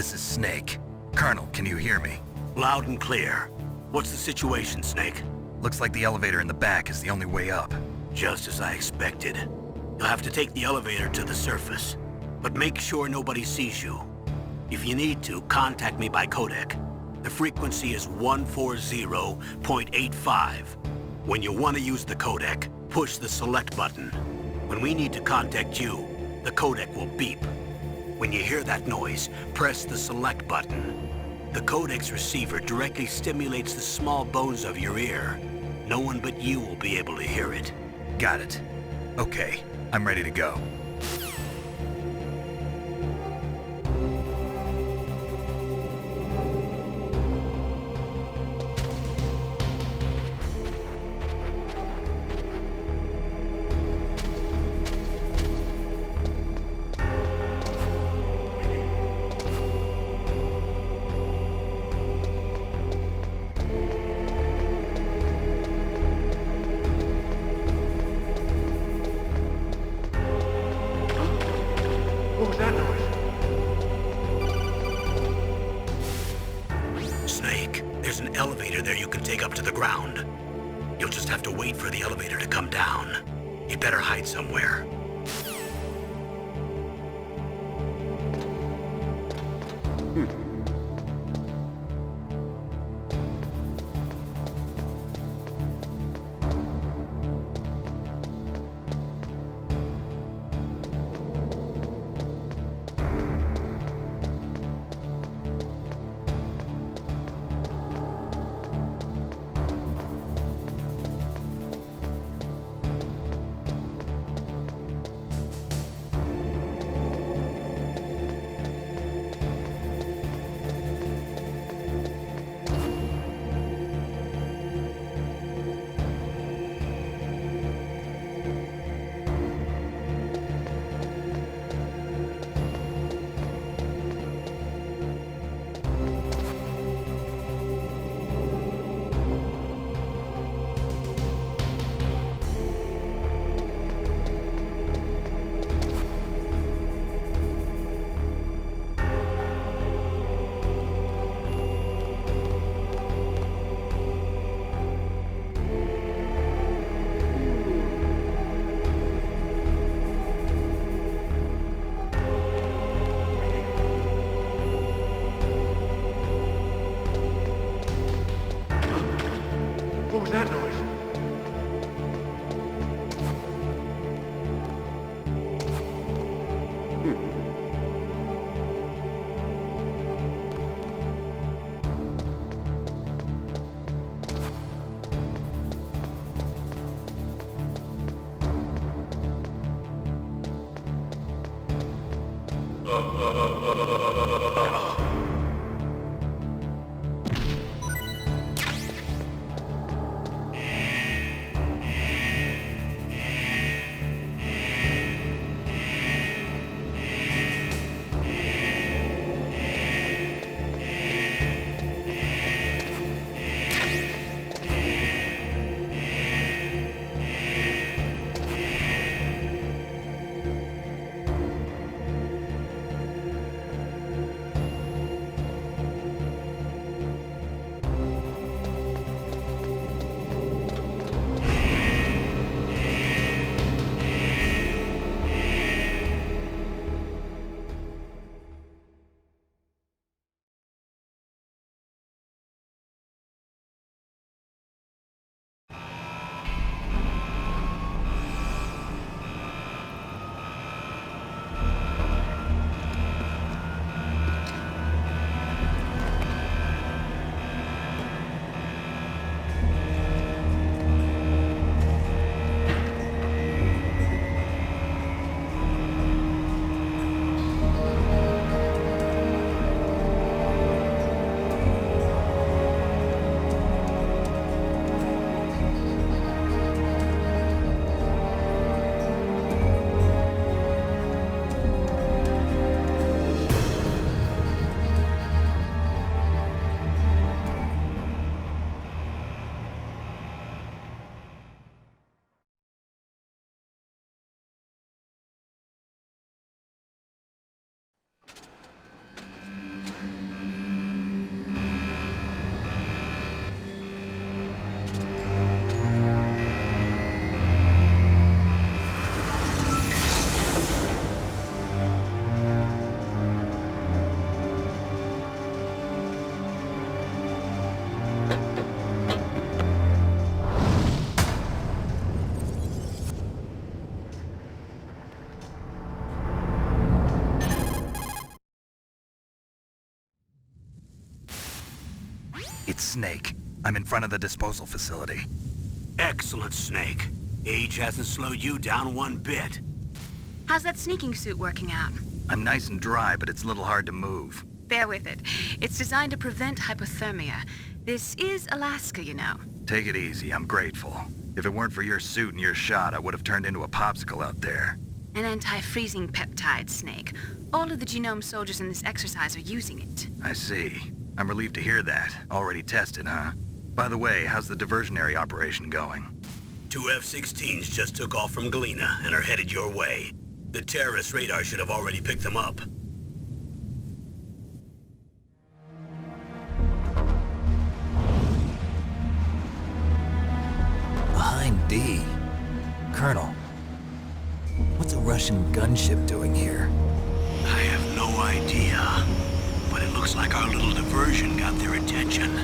This is Snake. Colonel, can you hear me? Loud and clear. What's the situation, Snake? Looks like the elevator in the back is the only way up. Just as I expected. You'll have to take the elevator to the surface. But make sure nobody sees you. If you need to, contact me by codec. The frequency is 140.85. When you want to use the codec, push the select button. When we need to contact you, the codec will beep. When you hear that noise, press the select button. The codec's receiver directly stimulates the small bones of your ear. No one but you will be able to hear it. Got it. Okay, I'm ready to go. What was that noise? Snake, there's an elevator there you can take up to the ground. You'll just have to wait for the elevator to come down. You'd better hide somewhere. What was that noise? Snake. I'm in front of the disposal facility. Excellent, Snake. Age hasn't slowed you down one bit. How's that sneaking suit working out? I'm nice and dry, but it's a little hard to move. Bear with it. It's designed to prevent hypothermia. This is Alaska, you know. Take it easy, I'm grateful. If it weren't for your suit and your shot, I would have turned into a popsicle out there. An anti-freezing peptide, Snake. All of the genome soldiers in this exercise are using it. I see. I'm relieved to hear that. Already tested, huh? By the way, how's the diversionary operation going? 2 F-16s just took off from Galena and are headed your way. The terrorist radar should have already picked them up. Behind D. Colonel, what's a Russian gunship doing here? I have no idea, but it looks like our little diversion got their attention.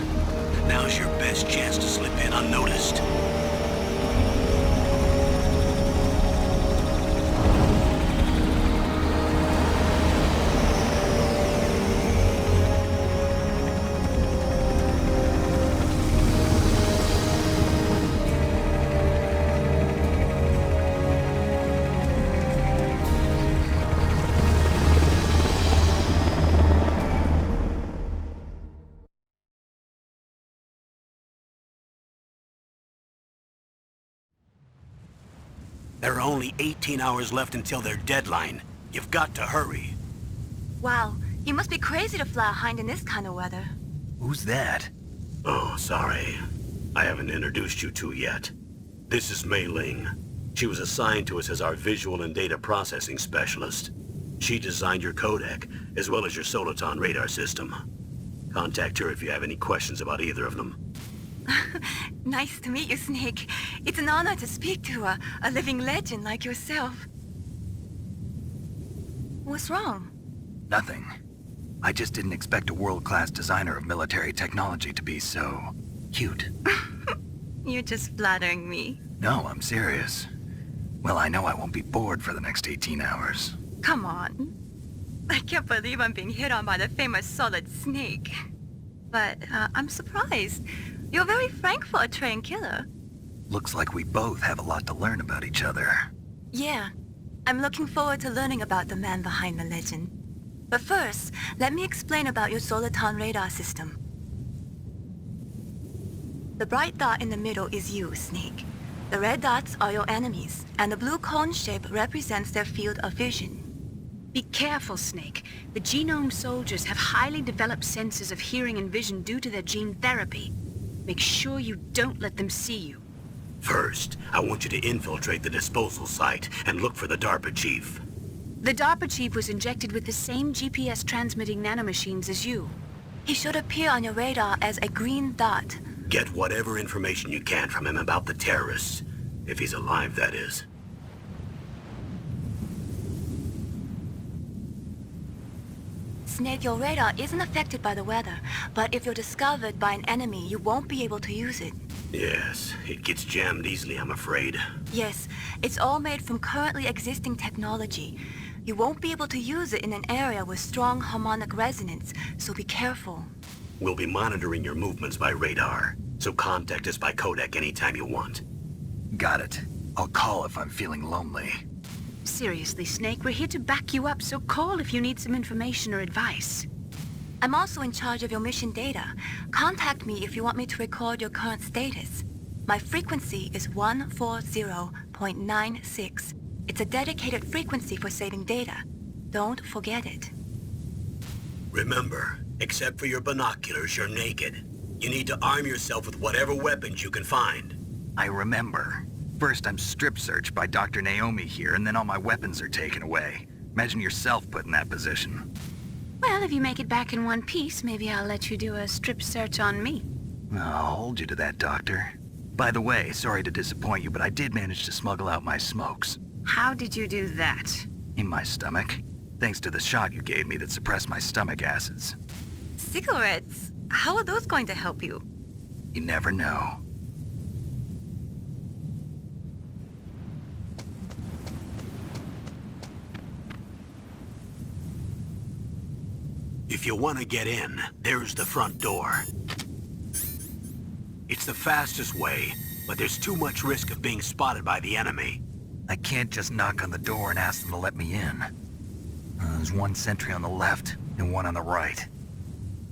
Now's your best chance to slip in unnoticed. There are only 18 hours left until their deadline. You've got to hurry. Wow, you must be crazy to fly a hind in this kind of weather. Who's that? Oh, sorry. I haven't introduced you to yet. This is Mei Ling. She was assigned to us as our visual and data processing specialist. She designed your codec, as well as your Soliton radar system. Contact her if you have any questions about either of them. Nice to meet you, Snake. It's an honor to speak to a living legend like yourself. What's wrong? Nothing. I just didn't expect a world-class designer of military technology to be so cute. You're just flattering me. No, I'm serious. Well, I know I won't be bored for the next 18 hours. Come on. I can't believe I'm being hit on by the famous Solid Snake. But I'm surprised. You're very frank for a trained killer. Looks like we both have a lot to learn about each other. Yeah. I'm looking forward to learning about the man behind the legend. But first, let me explain about your Soliton radar system. The bright dot in the middle is you, Snake. The red dots are your enemies, and the blue cone shape represents their field of vision. Be careful, Snake. The genome soldiers have highly developed senses of hearing and vision due to their gene therapy. Make sure you don't let them see you. First, I want you to infiltrate the disposal site and look for the DARPA chief. The DARPA chief was injected with the same GPS transmitting nanomachines as you. He should appear on your radar as a green dot. Get whatever information you can from him about the terrorists. If he's alive, that is. Snake, your radar isn't affected by the weather, but if you're discovered by an enemy, you won't be able to use it. Yes, it gets jammed easily, I'm afraid. Yes, it's all made from currently existing technology. You won't be able to use it in an area with strong harmonic resonance, so be careful. We'll be monitoring your movements by radar, so contact us by codec anytime you want. Got it. I'll call if I'm feeling lonely. Seriously, Snake, we're here to back you up, so call if you need some information or advice. I'm also in charge of your mission data. Contact me if you want me to record your current status. My frequency is 140.96. It's a dedicated frequency for saving data. Don't forget it. Remember, except for your binoculars, you're naked. You need to arm yourself with whatever weapons you can find. I remember. First, I'm strip searched by Dr. Naomi here, and then all my weapons are taken away. Imagine yourself put in that position. Well, if you make it back in one piece, maybe I'll let you do a strip search on me. I'll hold you to that, Doctor. By the way, sorry to disappoint you, but I did manage to smuggle out my smokes. How did you do that? In my stomach. Thanks to the shot you gave me that suppressed my stomach acids. Cigarettes? How are those going to help you? You never know. If you want to get in, there's the front door. It's the fastest way, but there's too much risk of being spotted by the enemy. I can't just knock on the door and ask them to let me in. There's one sentry on the left and one on the right.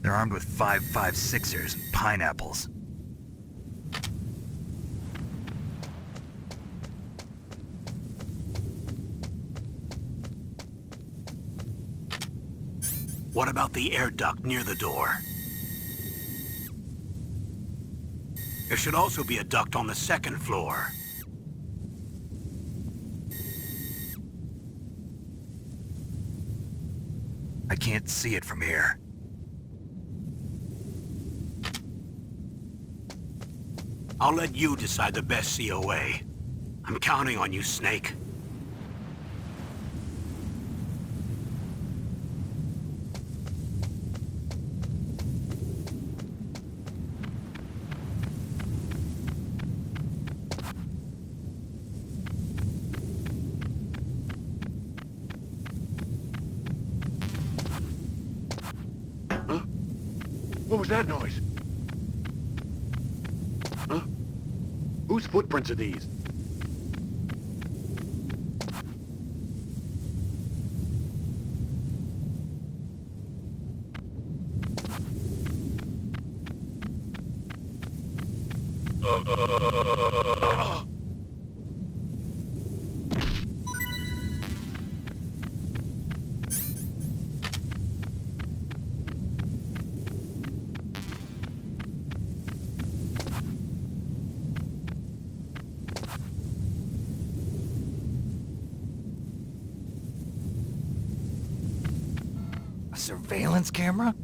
They're armed with 5.56ers and pineapples. What about the air duct near the door? There should also be a duct on the second floor. I can't see it from here. I'll let you decide the best COA. I'm counting on you, Snake. What was that noise? Huh? Whose footprints are these? A surveillance camera?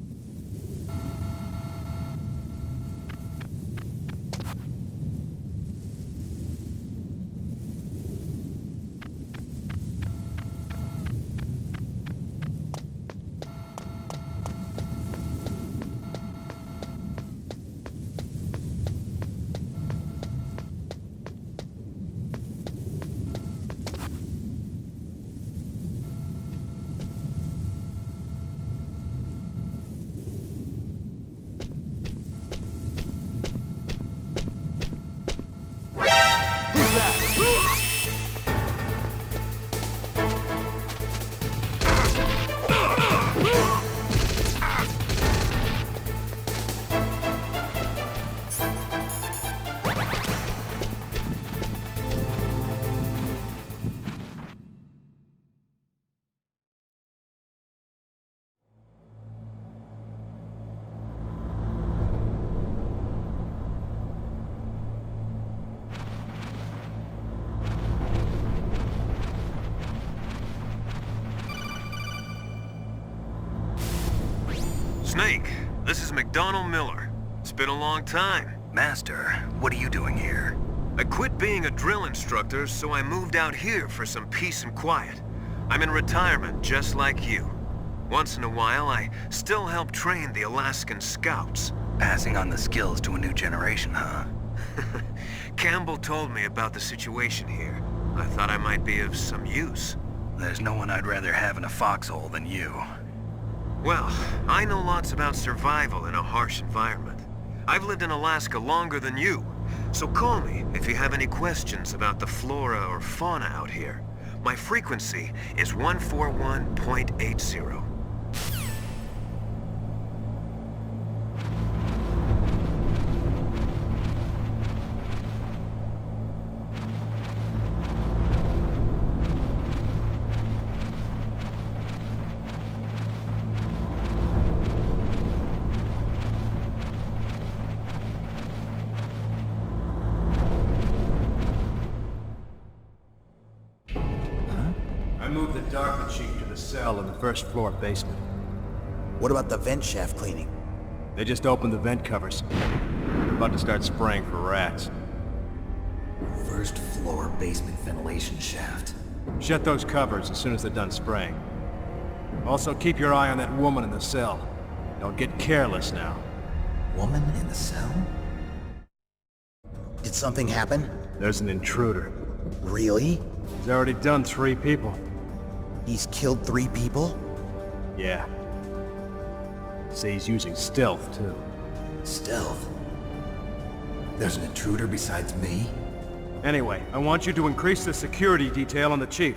Snake, this is McDonald Miller. It's been a long time. Master, what are you doing here? I quit being a drill instructor, so I moved out here for some peace and quiet. I'm in retirement, just like you. Once in a while, I still help train the Alaskan Scouts. Passing on the skills to a new generation, huh? Campbell told me about the situation here. I thought I might be of some use. There's no one I'd rather have in a foxhole than you. Well, I know lots about survival in a harsh environment. I've lived in Alaska longer than you, so call me if you have any questions about the flora or fauna out here. My frequency is 141.80. I moved the Darker Chief to the cell in the first floor basement. What about the vent shaft cleaning? They just opened the vent covers. They're about to start spraying for rats. First floor basement ventilation shaft. Shut those covers as soon as they're done spraying. Also, keep your eye on that woman in the cell. Don't get careless now. Woman in the cell? Did something happen? There's an intruder. Really? He's already done 3 people. He's killed 3 people? Yeah. Say he's using stealth, too. Stealth? There's an intruder besides me? Anyway, I want you to increase the security detail on the Chief.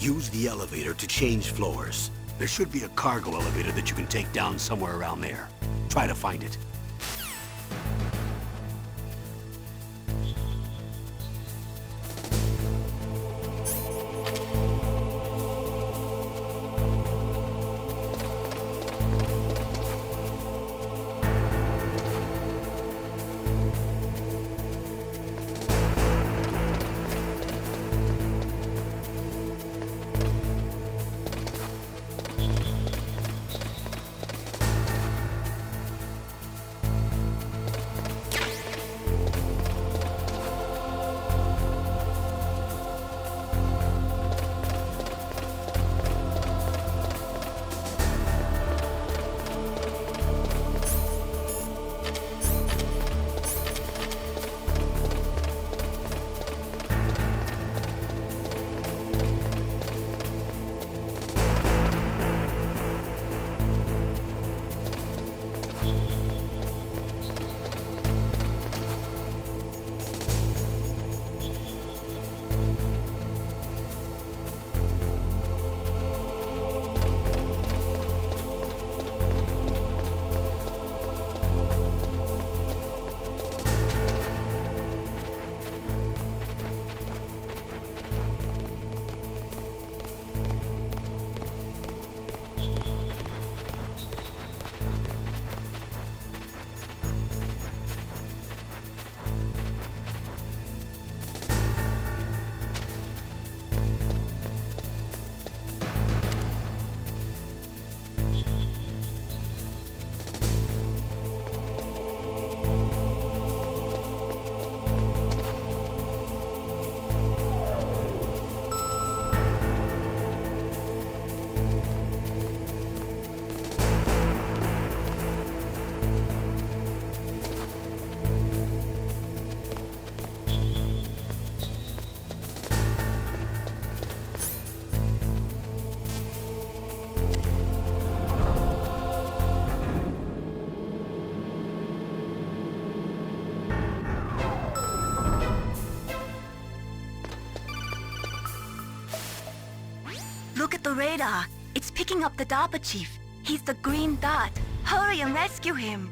Use the elevator to change floors. There should be a cargo elevator that you can take down somewhere around there. Try to find it. Look at the radar. It's picking up the DARPA chief. He's the green dot. Hurry and rescue him.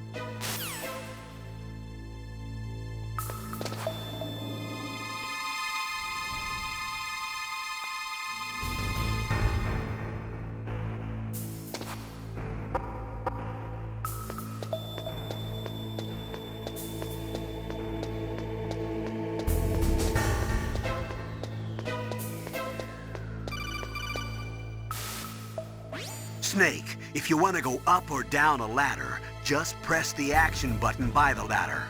Snake, if you want to go up or down a ladder, just press the action button by the ladder.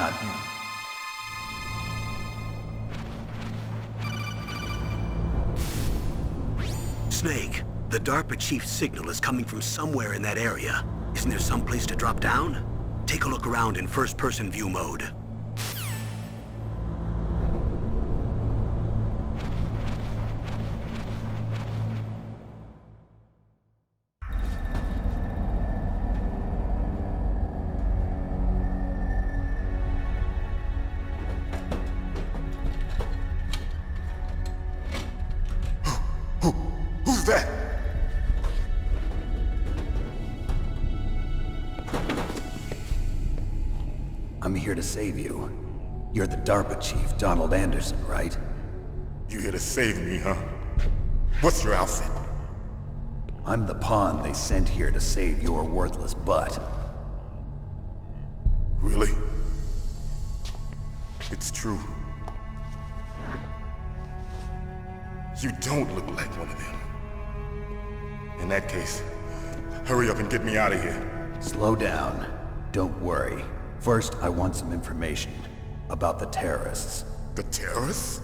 not... Snake, the DARPA chief's signal is coming from somewhere in that area. Isn't there some place to drop down? Take a look around in first-person view mode. Who's that? I'm here to save you. You're the DARPA chief, Donald Anderson, right? You here to save me, huh? What's your outfit? I'm the pawn they sent here to save your worthless butt. Really? It's true. You don't look like one of them. In that case, hurry up and get me out of here. Slow down. Don't worry. First, I want some information about the terrorists. The terrorists?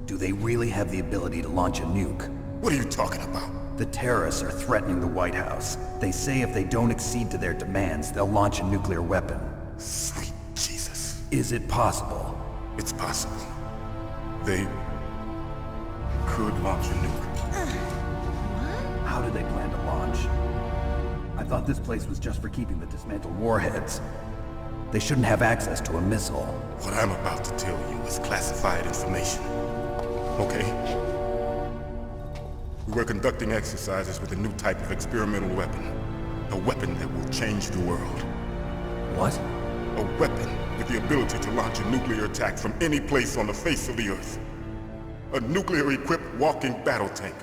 Do they really have the ability to launch a nuke? What are you talking about? The terrorists are threatening the White House. They say if they don't accede to their demands, they'll launch a nuclear weapon. Sweet Jesus. Is it possible? It's possible. They could launch a nuke. How do they plan to launch? I thought this place was just for keeping the dismantled warheads. They shouldn't have access to a missile. What I'm about to tell you is classified information. Okay? We were conducting exercises with a new type of experimental weapon. A weapon that will change the world. What? A weapon with the ability to launch a nuclear attack from any place on the face of the Earth. A nuclear-equipped walking battle tank.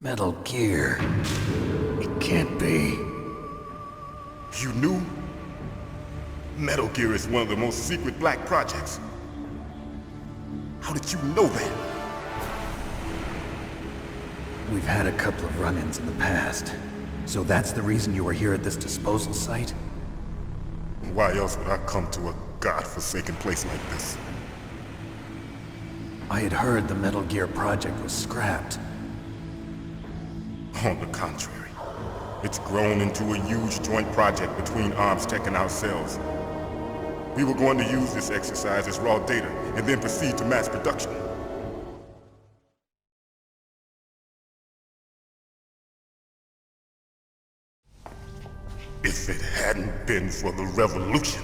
Metal Gear. It can't be. You knew? Metal Gear is one of the most secret black projects. How did you know that? We've had a couple of run-ins in the past. So that's the reason you were here at this disposal site? Why else would I come to a godforsaken place like this? I had heard the Metal Gear project was scrapped. On the contrary, it's grown into a huge joint project between Arms Tech and ourselves. We were going to use this exercise as raw data and then proceed to mass production. If it hadn't been for the revolution.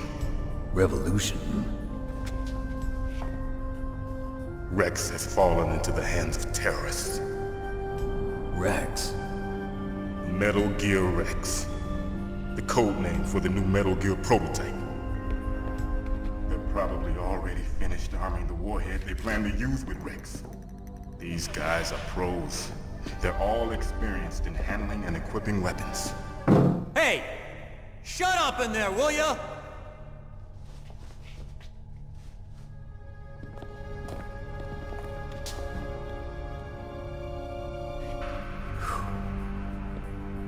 Revolution? Rex has fallen into the hands of terrorists. Rex? Metal Gear Rex. The code name for the new Metal Gear prototype. They're probably already finished arming the warhead they plan to use with Rex. These guys are pros. They're all experienced in handling and equipping weapons. Hey! Shut up in there, will ya?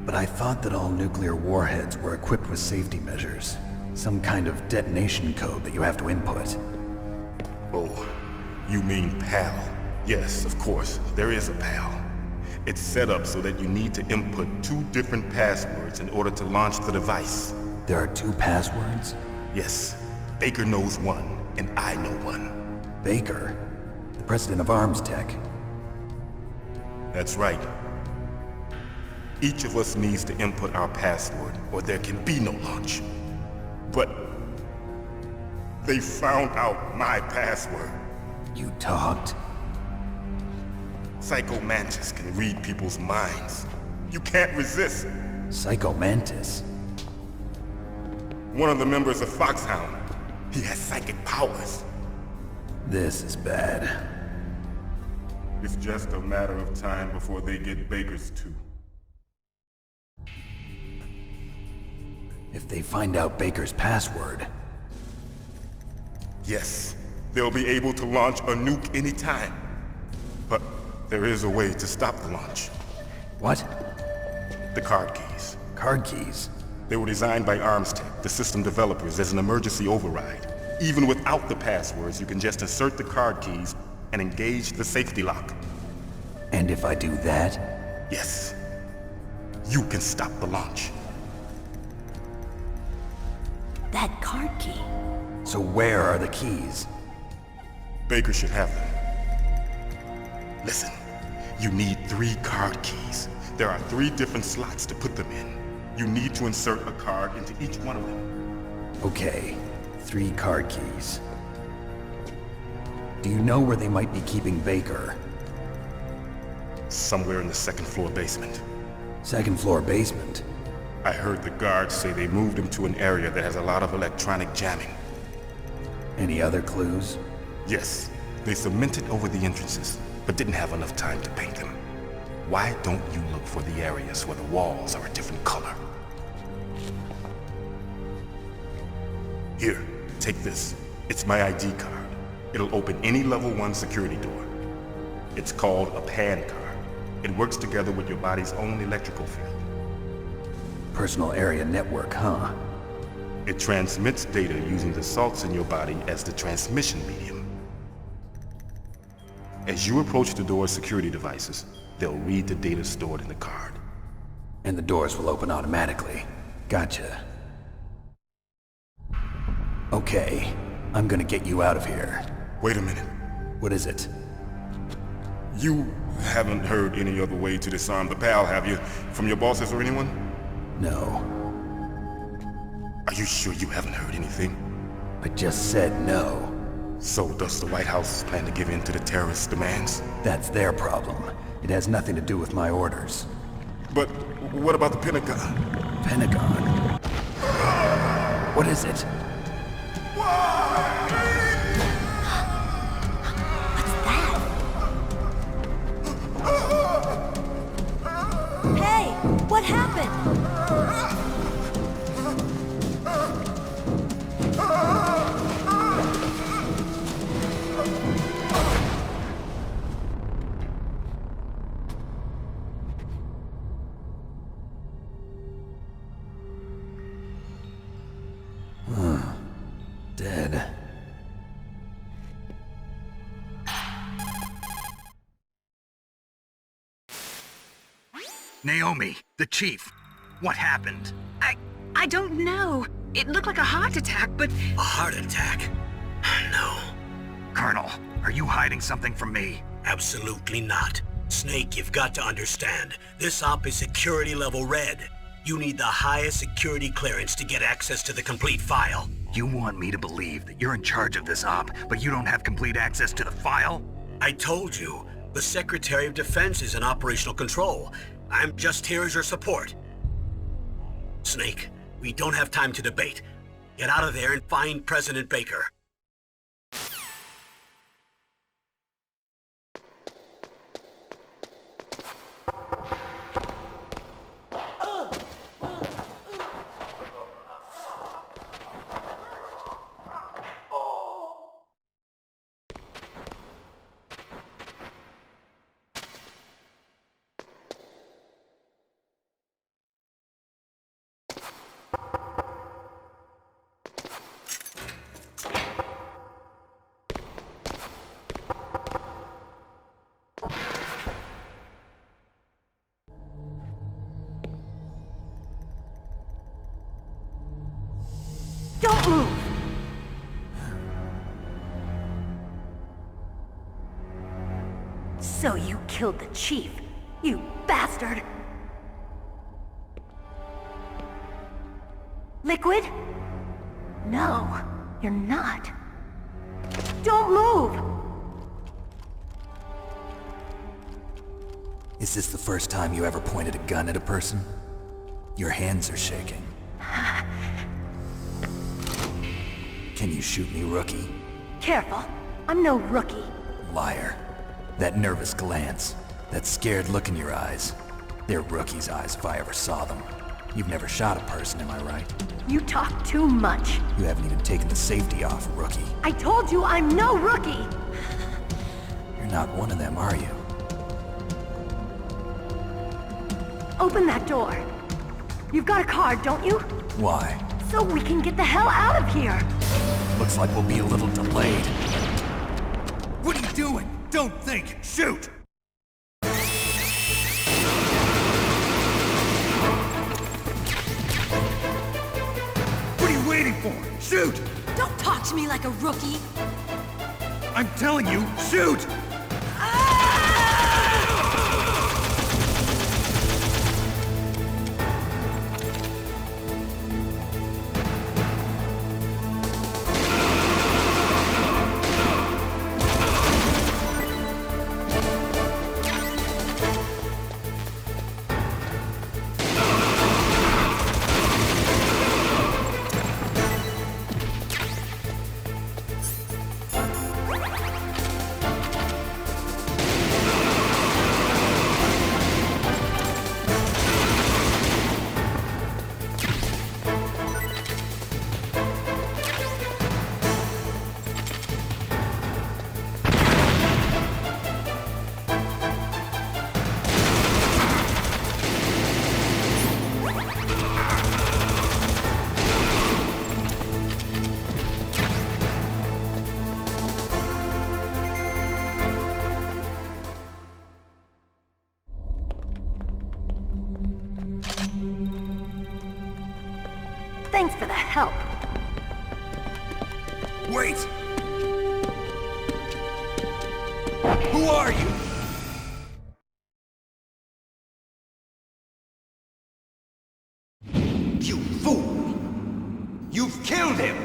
But I thought that all nuclear warheads were equipped with safety measures. Some kind of detonation code that you have to input. Oh, you mean PAL? Yes, of course, there is a PAL. It's set up so that you need to input 2 different passwords in order to launch the device. There are 2 passwords? Yes, Baker knows one, and I know one. Baker? The president of Arms Tech? That's right. Each of us needs to input our password, or there can be no launch. But they found out my password. You talked? Psycho Mantis can read people's minds. You can't resist. Psycho Mantis? One of the members of Foxhound. He has psychic powers. This is bad. It's just a matter of time before they get Baker's too. If they find out Baker's password... Yes, they'll be able to launch a nuke anytime. But there is a way to stop the launch. What? The card keys. Card keys? They were designed by Armstech, the system developers, as an emergency override. Even without the passwords, you can just insert the card keys and engage the safety lock. And if I do that? Yes. You can stop the launch. That card key. So where are the keys? Baker should have them. Listen, you need 3 card keys. There are 3 different slots to put them in. You need to insert a card into each one of them. Okay, 3 card keys. Do you know where they might be keeping Baker? Somewhere in the 2nd floor basement. 2nd floor basement? I heard the guards say they moved him to an area that has a lot of electronic jamming. Any other clues? Yes, they cemented over the entrances, but didn't have enough time to paint them. Why don't you look for the areas where the walls are a different color? Here, take this. It's my ID card. It'll open any level 1 security door. It's called a PAN card. It works together with your body's own electrical field. Personal area network, huh? It transmits data using the salts in your body as the transmission medium. As you approach the door's security devices, they'll read the data stored in the card. And the doors will open automatically. Gotcha. Okay, I'm gonna get you out of here. Wait a minute. What is it? You haven't heard any other way to disarm the PAL, have you? From your bosses or anyone? No. Are you sure you haven't heard anything? I just said no. So does the White House plan to give in to the terrorists' demands? That's their problem. It has nothing to do with my orders. But what about the Pentagon? Pentagon? What is it? What's that? Hey, what happened? Dead. Naomi, the chief. What happened? I don't know. It looked like a heart attack, but... A heart attack? No, Colonel, are you hiding something from me? absolutely not. Snake, you've got to understand. This op is security level red. You need the highest security clearance to get access to the complete file. You want me to believe that you're in charge of this op, but you don't have complete access to the file? I told you, the Secretary of Defense is in operational control. I'm just here as your support. Snake, we don't have time to debate. Get out of there and find President Baker. Don't move! So you killed the chief, you bastard! Liquid? No, you're not. Don't move! Is this the first time you ever pointed a gun at a person? Your hands are shaking. Can you shoot me, rookie? Careful, I'm no rookie. Liar. That nervous glance, that scared look in your eyes. They're rookie's eyes if I ever saw them. You've never shot a person, am I right? You talk too much. You haven't even taken the safety off, rookie. I told you I'm no rookie! You're not one of them, are you? Open that door. You've got a card, don't you? Why? So we can get the hell out of here. Looks like we'll be a little delayed. What are you doing? Don't think! Shoot! What are you waiting for? Shoot! Don't talk to me like a rookie. I'm telling you, shoot! Thanks for the help. Wait! Who are you? You fool! You've killed him!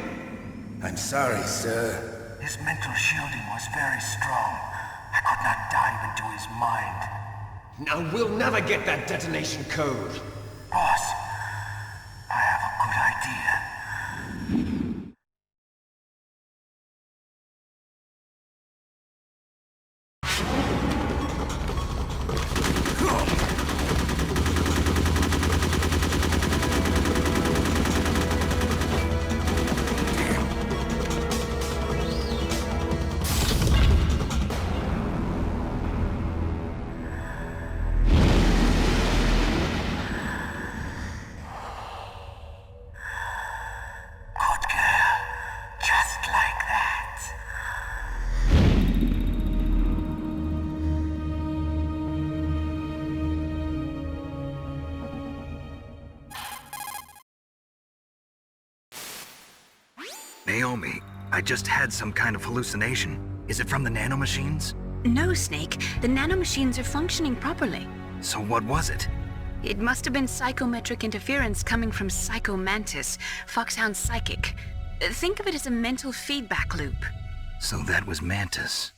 I'm sorry, sir. His mental shielding was very strong. I could not dive into his mind. Now we'll never get that detonation code. Boss, I have a good idea. Naomi, I just had some kind of hallucination. Is it from the nanomachines? No, Snake. The nanomachines are functioning properly. So what was it? It must have been psychometric interference coming from Psycho Mantis, Foxhound's psychic. Think of it as a mental feedback loop. So that was Mantis.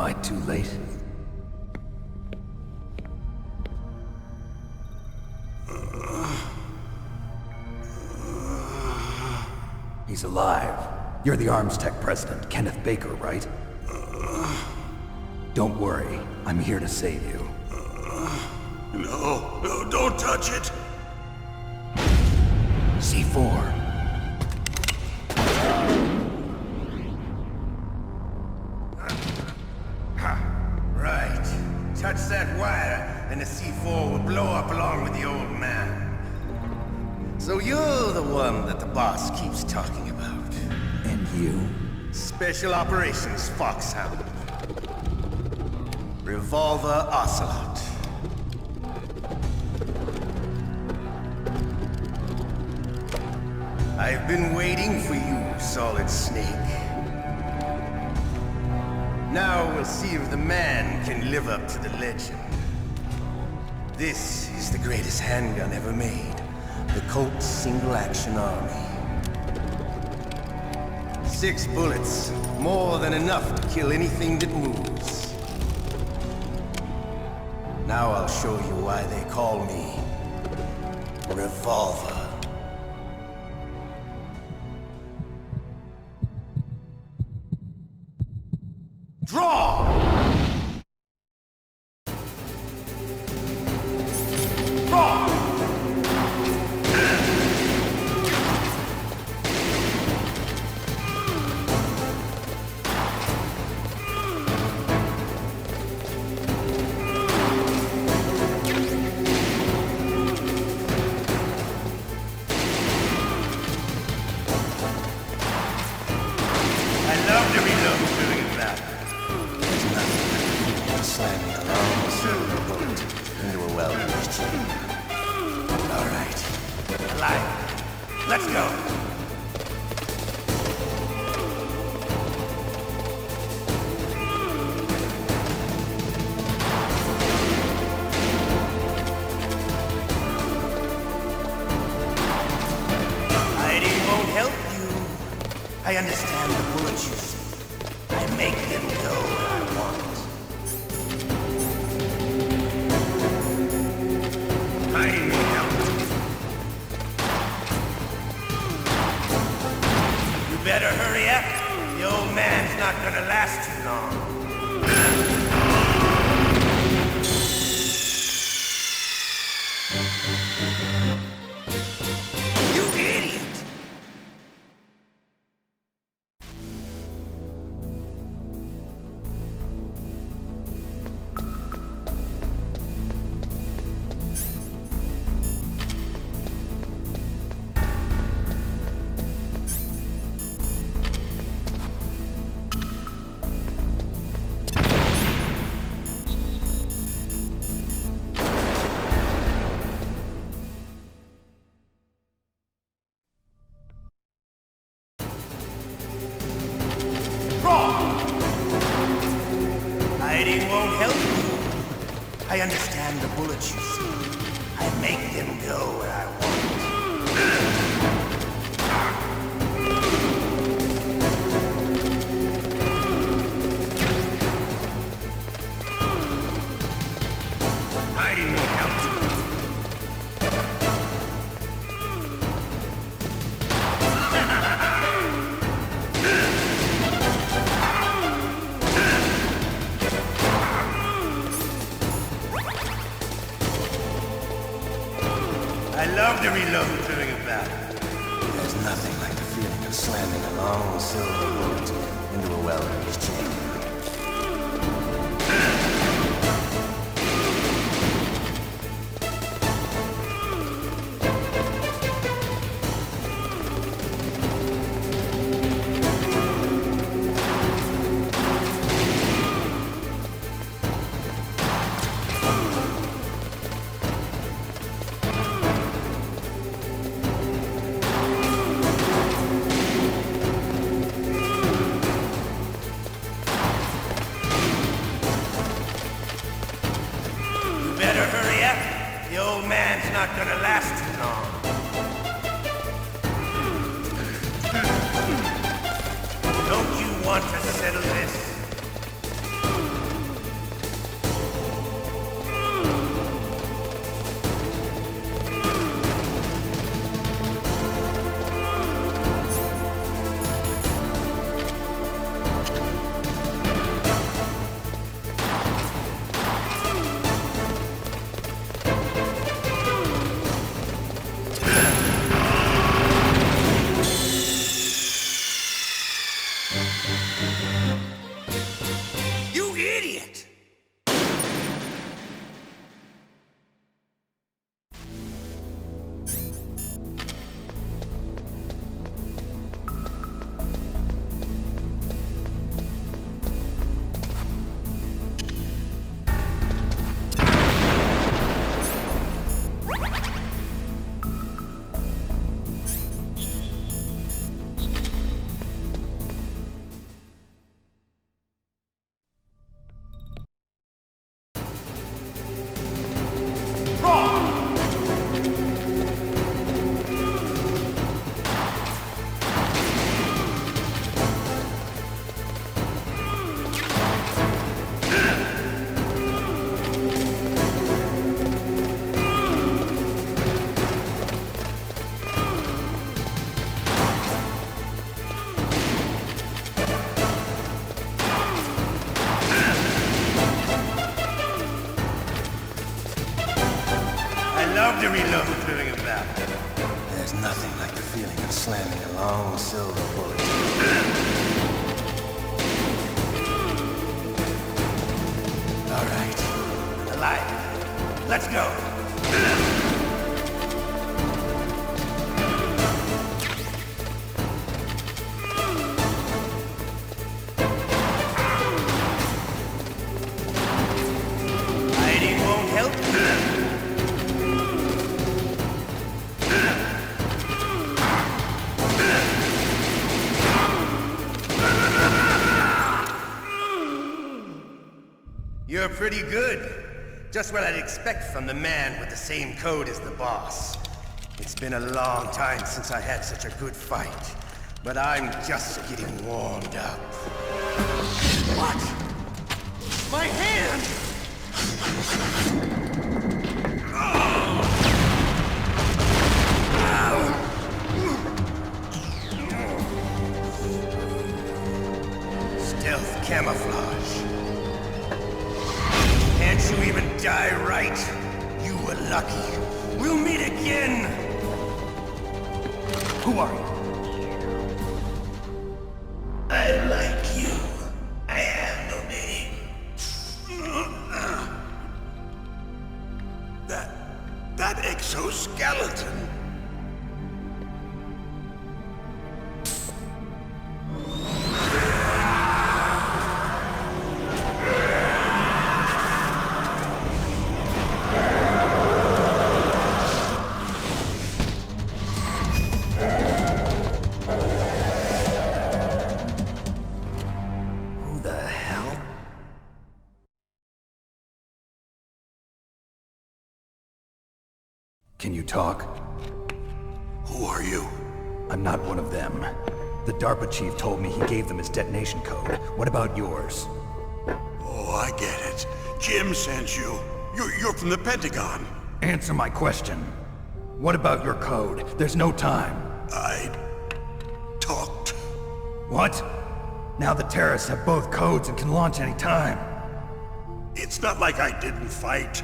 Am I too late? He's alive. You're the Arms Tech president, Kenneth Baker, right? Don't worry. I'm here to save you. No, don't touch it! C4. Right. Touch that wire, and the C4 will blow up along with the old man. So you're the one that the boss keeps talking about. And you? Special Operations Foxhound. Revolver Ocelot. I've been waiting for you, Solid Snake. Now we'll see if the man can live up to the legend. This is the greatest handgun ever made. The Colt's Single Action Army. 6 bullets, more than enough to kill anything that moves. Now I'll show you why they call me Revolver. Draw! Draw! I love to reload doing that. There's nothing like slamming a long silver bullet into a well-used chain. All right. Alive. Let's go. Hiding won't help you. I understand the bullets you see. I make them go where I want. Hiding won't help. You better hurry up. The old man's not gonna last too long. You idiot! Hiding won't help you. I understand the bullets you see. I make them go where I want. Hiding won't help you. I love to reload during a battle. There's nothing like the feeling of slamming a long silver bullet into a well-used chain. Better hurry up. The old man's not gonna last too long. Don't you want to settle this? love to reload during a battle. There's nothing like the feeling of slamming a long silver bullet. All right. Alive. Let's go. Hiding won't help. You're pretty good. Just what I'd expect from the man with the same code as the boss. It's been a long time since I had such a good fight, but I'm just getting warmed up. What? My hand! Stealth camouflage. Can't you even die right? You were lucky. We'll meet again! Who are you? I like you. I have no name. That exoskeleton. Who the hell? Can you talk? Who are you? I'm not one of them. The DARPA chief told me he gave them his detonation code. What about yours? Oh, I get it. Jim sent you. You're from the Pentagon. Answer my question. What about your code? There's no time. I talked. What? Now the terrorists have both codes and can launch any time. It's not like I didn't fight.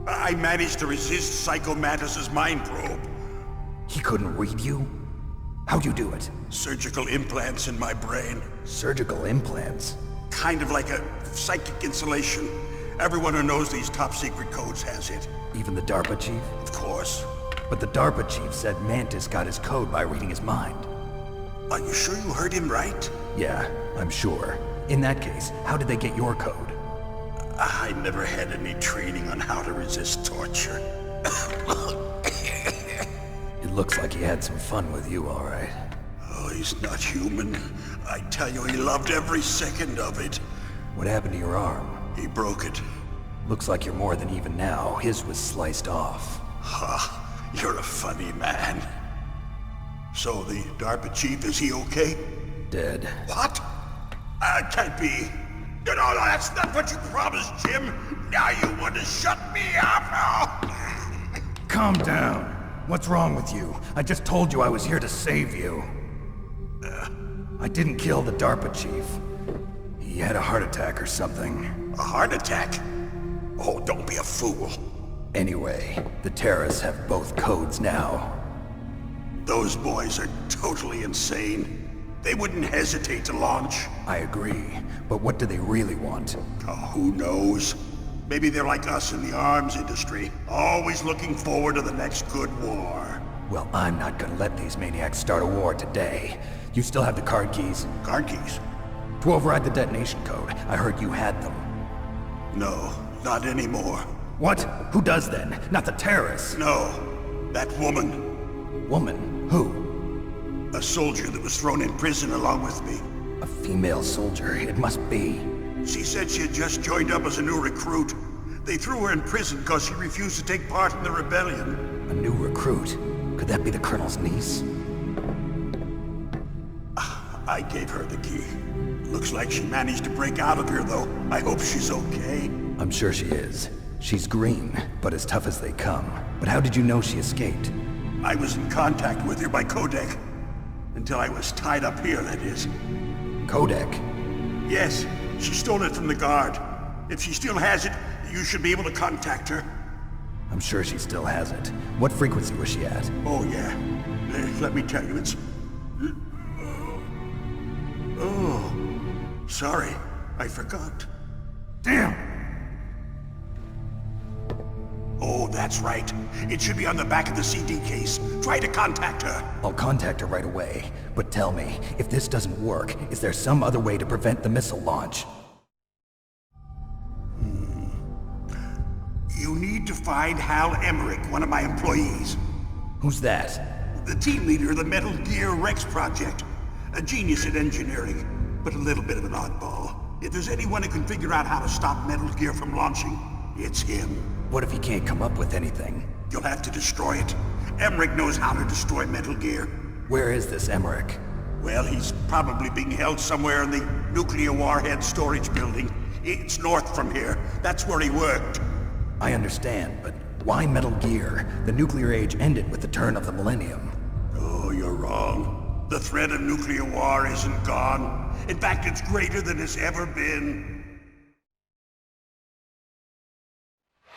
I managed to resist Psycho Mantis's mind probe. He couldn't read you? How'd you do it? Surgical implants in my brain. Surgical implants? Kind of like a psychic insulation. Everyone who knows these top secret codes has it. Even the DARPA chief? Of course. But the DARPA chief said Mantis got his code by reading his mind. Are you sure you heard him right? Yeah, I'm sure. In that case, how did they get your code? I never had any training on how to resist torture. It looks like he had some fun with you, all right. Oh, he's not human. I tell you, he loved every second of it. What happened to your arm? He broke it. Looks like you're more than even now. His was sliced off. Ha, you're a funny man. So the DARPA chief, is he okay? Dead. What? Can't be. No, that's not what you promised, Jim. Now you want to shut me up? Calm down. What's wrong with you? I just told you I was here to save you. I didn't kill the DARPA chief. He had a heart attack or something. A heart attack? Oh, don't be a fool. Anyway, the terrorists have both codes now. Those boys are totally insane. They wouldn't hesitate to launch. I agree, but what do they really want? Oh, who knows? Maybe they're like us in the arms industry, always looking forward to the next good war. Well, I'm not gonna let these maniacs start a war today. You still have the card keys? Card keys? To override the detonation code. I heard you had them. No, not anymore. What? Who does then? Not the terrorists? No, that woman. Woman? Who? A soldier that was thrown in prison along with me. A female soldier, it must be. She said she had just joined up as a new recruit. They threw her in prison because she refused to take part in the rebellion. A new recruit? Could that be the Colonel's niece? I gave her the key. Looks like she managed to break out of here, though. I hope she's okay. I'm sure she is. She's green, but as tough as they come. But how did you know she escaped? I was in contact with her by codec. Until I was tied up here, that is. Codec? Yes, she stole it from the guard. If she still has it, you should be able to contact her. I'm sure she still has it. What frequency was she at? Oh, yeah. Let me tell you, it's... Oh, sorry. I forgot. Damn! Oh, that's right. It should be on the back of the CD case. Try to contact her. I'll contact her right away. But tell me, if this doesn't work, is there some other way to prevent the missile launch? You need to find Hal Emmerich, one of my employees. Who's that? The team leader of the Metal Gear Rex project. A genius at engineering, but a little bit of an oddball. If there's anyone who can figure out how to stop Metal Gear from launching, it's him. What if he can't come up with anything? You'll have to destroy it. Emmerich knows how to destroy Metal Gear. Where is this Emmerich? Well, he's probably being held somewhere in the nuclear warhead storage building. It's north from here. That's where he worked. I understand, but why Metal Gear? The nuclear age ended with the turn of the millennium. Oh, you're wrong. The threat of nuclear war isn't gone. In fact, it's greater than it's ever been.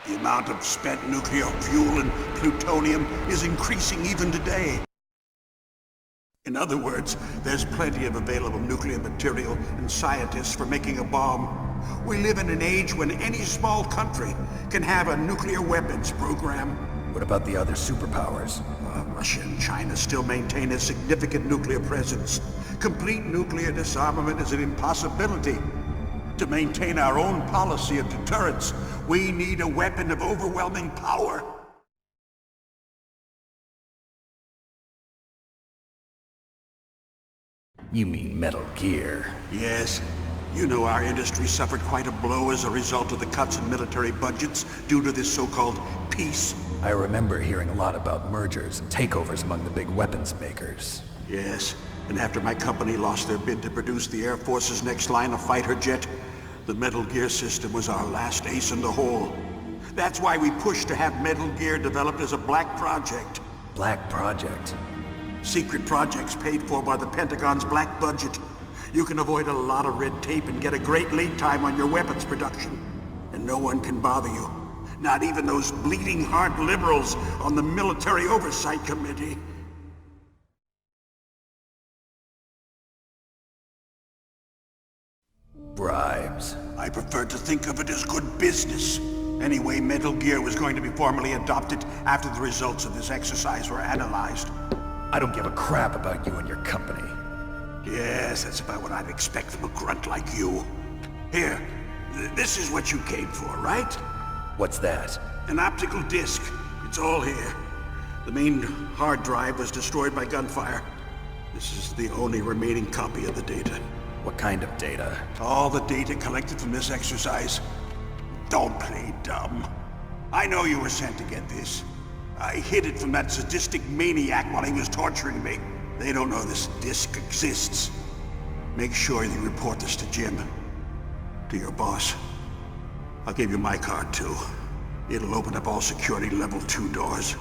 The amount of spent nuclear fuel and plutonium is increasing even today. In other words, there's plenty of available nuclear material and scientists for making a bomb. We live in an age when any small country can have a nuclear weapons program. What about the other superpowers? Russia and China still maintain a significant nuclear presence. Complete nuclear disarmament is an impossibility. To maintain our own policy of deterrence, we need a weapon of overwhelming power. You mean Metal Gear? Yes. You know our industry suffered quite a blow as a result of the cuts in military budgets due to this so-called peace. I remember hearing a lot about mergers and takeovers among the big weapons makers. Yes, and after my company lost their bid to produce the Air Force's next line of fighter jet, the Metal Gear system was our last ace in the hole. That's why we pushed to have Metal Gear developed as a black project. Black project? Secret projects paid for by the Pentagon's black budget. You can avoid a lot of red tape and get a great lead time on your weapons production. And no one can bother you. Not even those bleeding heart liberals on the Military Oversight Committee. Bribes. I prefer to think of it as good business. Anyway, Metal Gear was going to be formally adopted after the results of this exercise were analyzed. I don't give a crap about you and your company. Yes, that's about what I'd expect from a grunt like you. Here, this is what you came for, right? What's that? An optical disc. It's all here. The main hard drive was destroyed by gunfire. This is the only remaining copy of the data. What kind of data? All the data collected from this exercise. Don't play dumb. I know you were sent to get this. I hid it from that sadistic maniac while he was torturing me. They don't know this disc exists. Make sure you report this to Jim. To your boss. I'll give you my card too. It'll open up all security level 2 doors.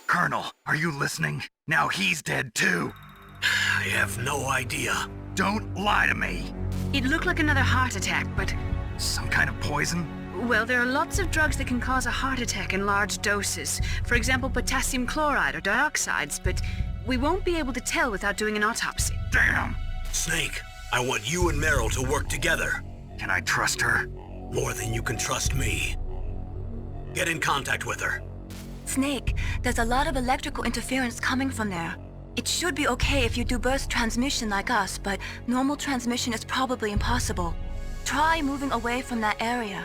Colonel, are you listening? Now he's dead too. I have no idea. Don't lie to me. It looked like another heart attack, but... Some kind of poison? Well, there are lots of drugs that can cause a heart attack in large doses. For example, potassium chloride or dioxides, but we won't be able to tell without doing an autopsy. Damn! Snake, I want you and Meryl to work together. Can I trust her? More than you can trust me. Get in contact with her. Snake, there's a lot of electrical interference coming from there. It should be okay if you do burst transmission like us, but normal transmission is probably impossible. Try moving away from that area.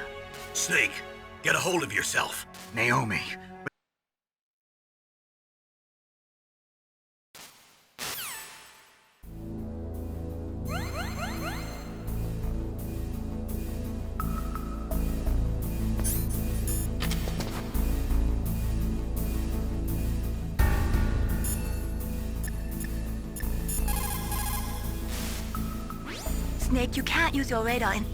Snake, get a hold of yourself. Naomi. Snake, you can't use your radar in